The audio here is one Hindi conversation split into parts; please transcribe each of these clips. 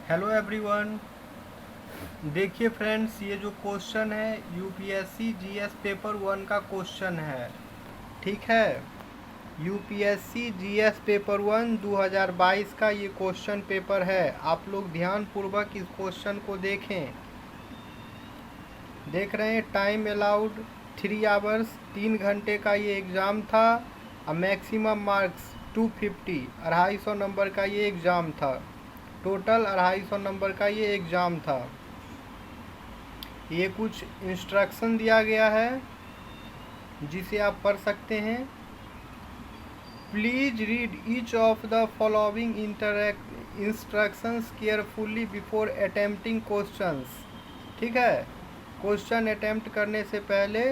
Hello everyone. देखिए फ्रेंड्स, ये जो क्वेश्चन है यूपीएससी जीएस पेपर 1 का क्वेश्चन है। ठीक है, यूपीएससी जीएस पेपर 1 2022 का ये क्वेश्चन पेपर है। आप लोग ध्यानपूर्वक इस क्वेश्चन को देखें। देख रहे हैं, टाइम अलाउड 3 आवर्स, 3 घंटे का ये एग्ज़ाम था। मैक्सिमम मार्क्स 250, 250 नंबर का ये एग्ज़ाम था। टोटल 250 नंबर का ये एग्ज़ाम था। ये कुछ इंस्ट्रक्शन दिया गया है जिसे आप पढ़ सकते हैं। Please read each of the following instructions carefully before attempting questions. ठीक है, क्वेश्चन अटेम्प्ट करने से पहले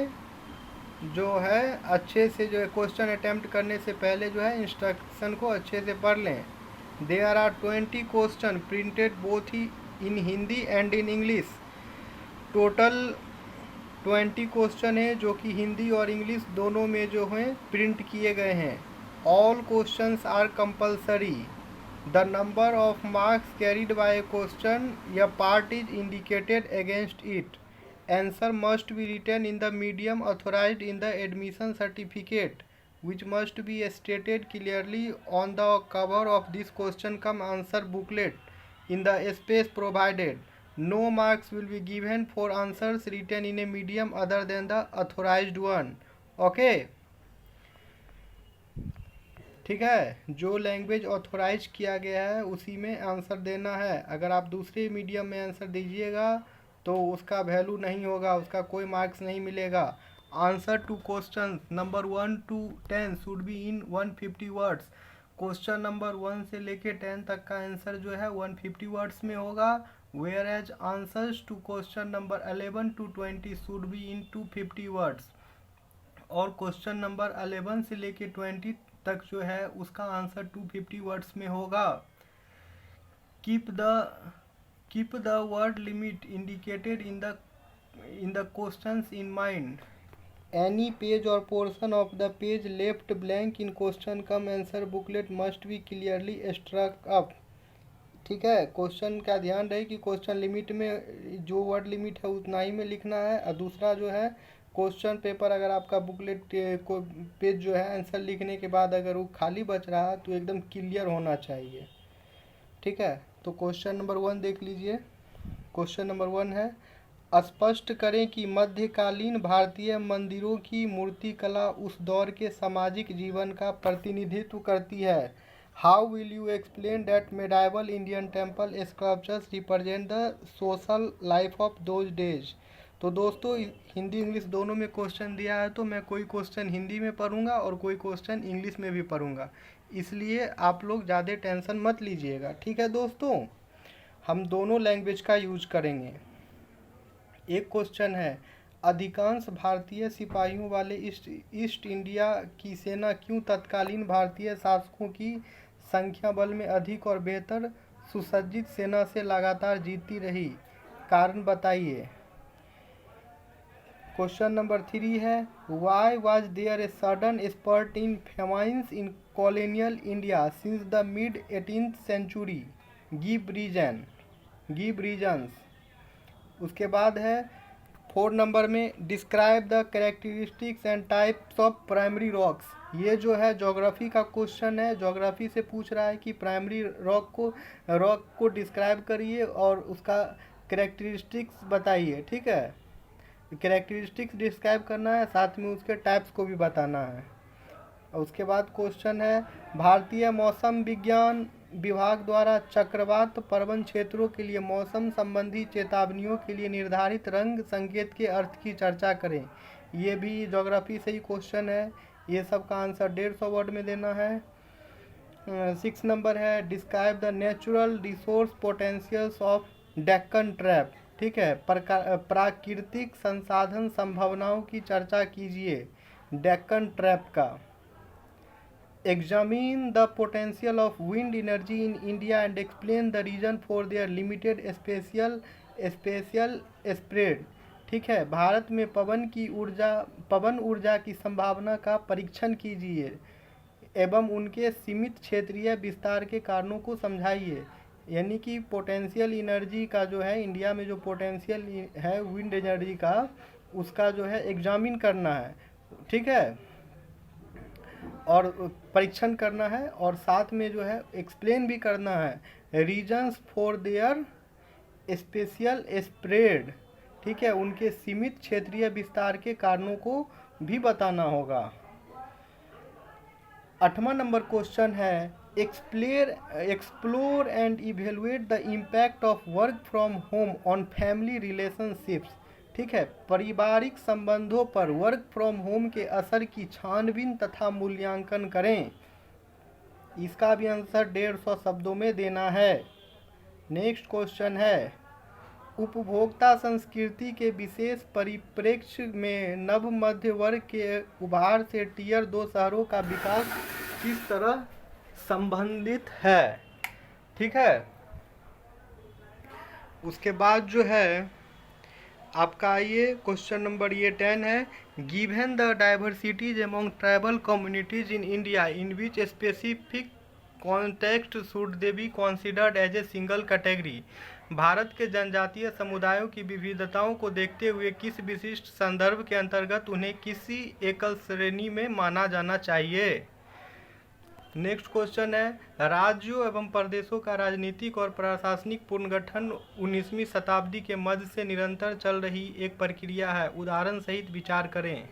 जो है अच्छे से जो है क्वेश्चन अटेम्प्ट करने से पहले जो है इंस्ट्रक्शन को अच्छे से पढ़ लें। There are 20 question printed both in Hindi and in English. Total 20 question है जो कि हिंदी और इंग्लिश दोनों में जो हैं प्रिंट किए गए हैं। All questions are compulsory. The number of marks carried by a question या part is indicated against it. Answer must be written in the medium authorised in the admission certificate which must be stated clearly on the cover of this question cum answer booklet in the space provided. No marks will be given for answers written in a medium other than the authorized one. Okay? ठीक है, जो लैंग्वेज ऑथोराइज किया गया है उसी में आंसर देना है। अगर आप दूसरे मीडियम में आंसर दीजिएगा तो उसका वैल्यू नहीं होगा, उसका कोई मार्क्स नहीं मिलेगा। Answer to question number 1 to 10 should be in 150 words. Question number 1 से लेके 10 तक का आंसर जो है 150 वर्ड्स में होगा। Where as answers to question number 11 to 20 should be in 250 words. और क्वेश्चन नंबर 11 से लेके 20 तक जो है उसका आंसर 250 वर्ड्स में होगा। Keep the word limit indicated in the questions in mind. Any page or portion of the page left blank in question cum answer booklet must be clearly struck up. ठीक है, क्वेश्चन का ध्यान रहे कि क्वेश्चन लिमिट में जो वर्ड लिमिट है उतना ही में लिखना है। और दूसरा जो है क्वेश्चन पेपर अगर आपका बुकलेट को पेज जो है आंसर लिखने के बाद अगर वो खाली बच रहा है तो एकदम क्लियर होना चाहिए। ठीक है, तो क्वेश्चन नंबर 1 देख लीजिए। क्वेश्चन नंबर 1 है, स्पष्ट करें कि मध्यकालीन भारतीय मंदिरों की मूर्तिकला उस दौर के सामाजिक जीवन का प्रतिनिधित्व करती है। How will you explain that medieval Indian temple sculptures represent the social life of those days. तो दोस्तों, हिंदी इंग्लिश दोनों में क्वेश्चन दिया है तो मैं कोई क्वेश्चन हिंदी में पढ़ूंगा और कोई क्वेश्चन इंग्लिश में भी पढ़ूंगा, इसलिए आप लोग ज़्यादा टेंशन मत लीजिएगा। ठीक है दोस्तों, हम दोनों लैंग्वेज का यूज करेंगे। एक क्वेश्चन है, अधिकांश भारतीय सिपाहियों वाले ईस्ट इंडिया की सेना क्यों तत्कालीन भारतीय शासकों की संख्या बल में अधिक और बेहतर सुसज्जित सेना से लगातार जीतती रही? कारण बताइए। क्वेश्चन नंबर 3 है, why was there a sudden spurt in famines in colonial India since the mid 18th century? Give reasons. उसके बाद है 4 नंबर में, describe the characteristics and types of primary rocks. ये जो है ज्योग्राफी का क्वेश्चन है, ज्योग्राफी से पूछ रहा है कि प्राइमरी रॉक को डिस्क्राइब करिए और उसका कैरेक्टरिस्टिक्स बताइए। ठीक है, कैरेक्टरिस्टिक्स डिस्क्राइब करना है, साथ में उसके टाइप्स को भी बताना है। और उसके बाद क्वेश्चन है, भारतीय मौसम विज्ञान विभाग द्वारा चक्रवात प्रवण क्षेत्रों के लिए मौसम संबंधी चेतावनियों के लिए निर्धारित रंग संकेत के अर्थ की चर्चा करें। ये भी ज्योग्राफी से ही क्वेश्चन है। ये सब का आंसर 150 वर्ड में देना है। 6 नंबर है, describe the natural resource potentials of Deccan trap. ठीक है, प्राकृतिक संसाधन संभावनाओं की चर्चा कीजिए डेक्कन ट्रैप का। Examine the potential of wind energy in India and explain the reason for their limited spatial spread. ठीक है, भारत में पवन ऊर्जा की संभावना का परीक्षण कीजिए एवं उनके सीमित क्षेत्रीय विस्तार के कारणों को समझाइए। यानी कि पोटेंशियल एनर्जी का जो है, इंडिया में जो पोटेंशियल है विंड एनर्जी का, उसका जो है एग्जामिन करना है, ठीक है, और परीक्षण करना है, और साथ में जो है एक्सप्लेन भी करना है reasons for their special spread, ठीक है, उनके सीमित क्षेत्रीय विस्तार के कारणों को भी बताना होगा। 8वां नंबर क्वेश्चन है explore and evaluate the impact of work from home on family relationships, ठीक है, पारिवारिक संबंधों पर वर्क फ्रॉम होम के असर की छानबीन तथा मूल्यांकन करें। इसका भी आंसर 150 शब्दों में देना है। नेक्स्ट क्वेश्चन है उपभोक्ता संस्कृति के विशेष परिप्रेक्ष्य में नव मध्य वर्ग के उभार से टीयर 2 शहरों का विकास किस तरह संबंधित है, ठीक है। उसके बाद जो है आपका ये क्वेश्चन नंबर 10 है given the diversities among tribal communities in India in which specific context should they be considered as a single category. Bharat के जनजातीय समुदायों की विविधताओं को देखते हुए किस विशिष्ट संदर्भ के अंतर्गत उन्हें किसी एकल श्रेणी में माना जाना चाहिए। नेक्स्ट क्वेश्चन है राज्यों एवं प्रदेशों का राजनीतिक और प्रशासनिक पुनर्गठन 19वीं शताब्दी के मध्य से निरंतर चल रही एक प्रक्रिया है, उदाहरण सहित विचार करें।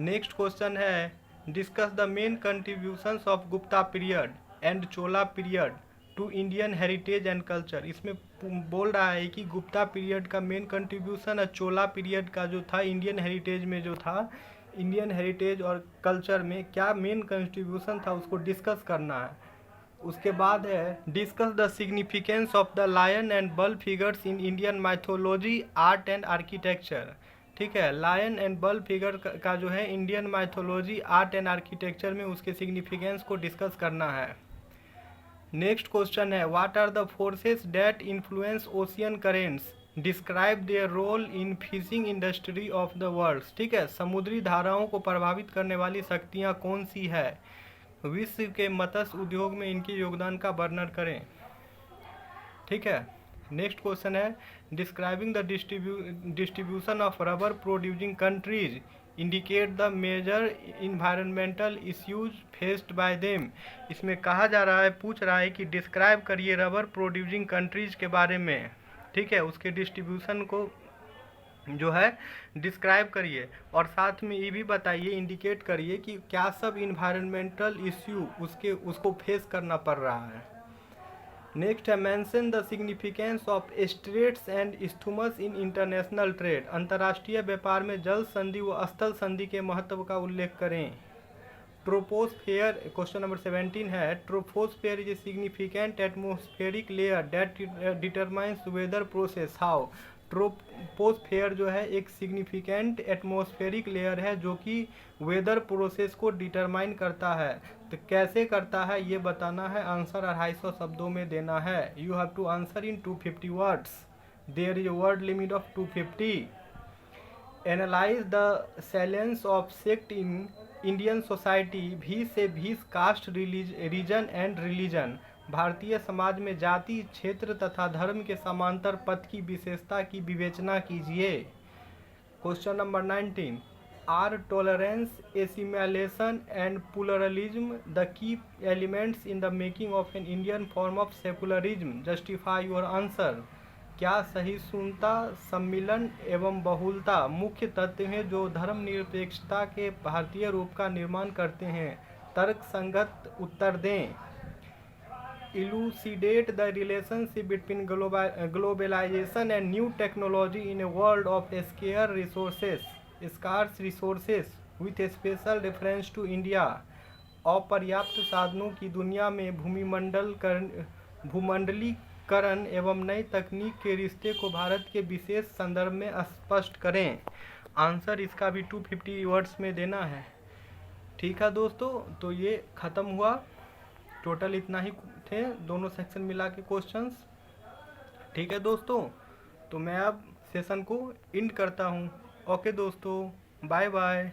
नेक्स्ट क्वेश्चन है discuss the main contributions of Gupta period and Chola period to Indian heritage and culture. इसमें बोल रहा है कि गुप्ता पीरियड का मेन कंट्रीब्यूशन और चोला पीरियड का जो था इंडियन हेरिटेज में जो था, इंडियन हेरिटेज और कल्चर में क्या मेन कंट्रीब्यूशन था उसको डिस्कस करना है। उसके बाद है discuss the significance of the lion and bull figures in Indian mythology art and architecture, ठीक है, लायन एंड बल फिगर का जो है Indian mythology art and architecture में उसके सिग्निफिकेंस को डिस्कस करना है। नेक्स्ट क्वेश्चन है what are the forces that influence ocean currents, describe their role in fishing industry of the world, ठीक है, समुद्री धाराओं को प्रभावित करने वाली शक्तियाँ कौन सी है, विश्व के मत्स्य उद्योग में इनके योगदान का वर्णन करें, ठीक है। नेक्स्ट क्वेश्चन है describing the distribution of rubber producing countries indicate the major environmental issues faced by them. इसमें कहा जा रहा है, पूछ रहा है कि डिस्क्राइब करिए रबर प्रोड्यूसिंग कंट्रीज के बारे में, ठीक है, उसके डिस्ट्रीब्यूशन को जो है डिस्क्राइब करिए, और साथ में ये भी बताइए, इंडिकेट करिए कि क्या सब इन्वायरमेंटल इश्यू उसको फेस करना पड़ रहा है। नेक्स्ट है mention the significance of straits and isthmus in international trade, अंतर्राष्ट्रीय व्यापार में जल संधि व स्थल संधि के महत्व का उल्लेख करें। ट्रोपोस्फेयर क्वेश्चन नंबर 17 है troposphere is a significant atmospheric layer that determines weather process how. Troposphere जो है एक सिग्निफिकेंट एटमॉस्फेरिक लेयर है जो कि वेदर प्रोसेस को डिटरमाइन करता है। तो कैसे करता है ये बताना है, आंसर 250 शब्दों में देना है। You have to answer in 250 words, there is a word limit of 250। Analyse the salience of sect in Indian society, भी से भीस कास्ट रीजन एंड रिलीजन, भारतीय समाज में जाति क्षेत्र तथा धर्म के समांतर पथ की विशेषता की विवेचना कीजिए। Question number 19 are tolerance assimilation and pluralism the key elements in the making of an Indian form of secularism, justify your answer. क्या सहिष्णुता सम्मिलन एवं बहुलता मुख्य तत्व हैं जो धर्मनिरपेक्षता के भारतीय रूप का निर्माण करते हैं, तर्क संगत उत्तर दें। Elucidate the relationship between globalisation and new technology in a world of scarce resources with special reference to India. अपर्याप्त साधनों की दुनिया में भूमंडलीकरण एवं नई तकनीक के रिश्ते को भारत के विशेष संदर्भ में स्पष्ट करें। आंसर इसका भी 250 वर्ड्स में देना है। ठीक है दोस्तों, तो ये ख़त्म हुआ। टोटल इतना ही थे दोनों सेक्शन मिला के क्वेश्चंस। ठीक है दोस्तों, तो मैं अब सेशन को एंड करता हूँ। ओके दोस्तों, बाय बाय।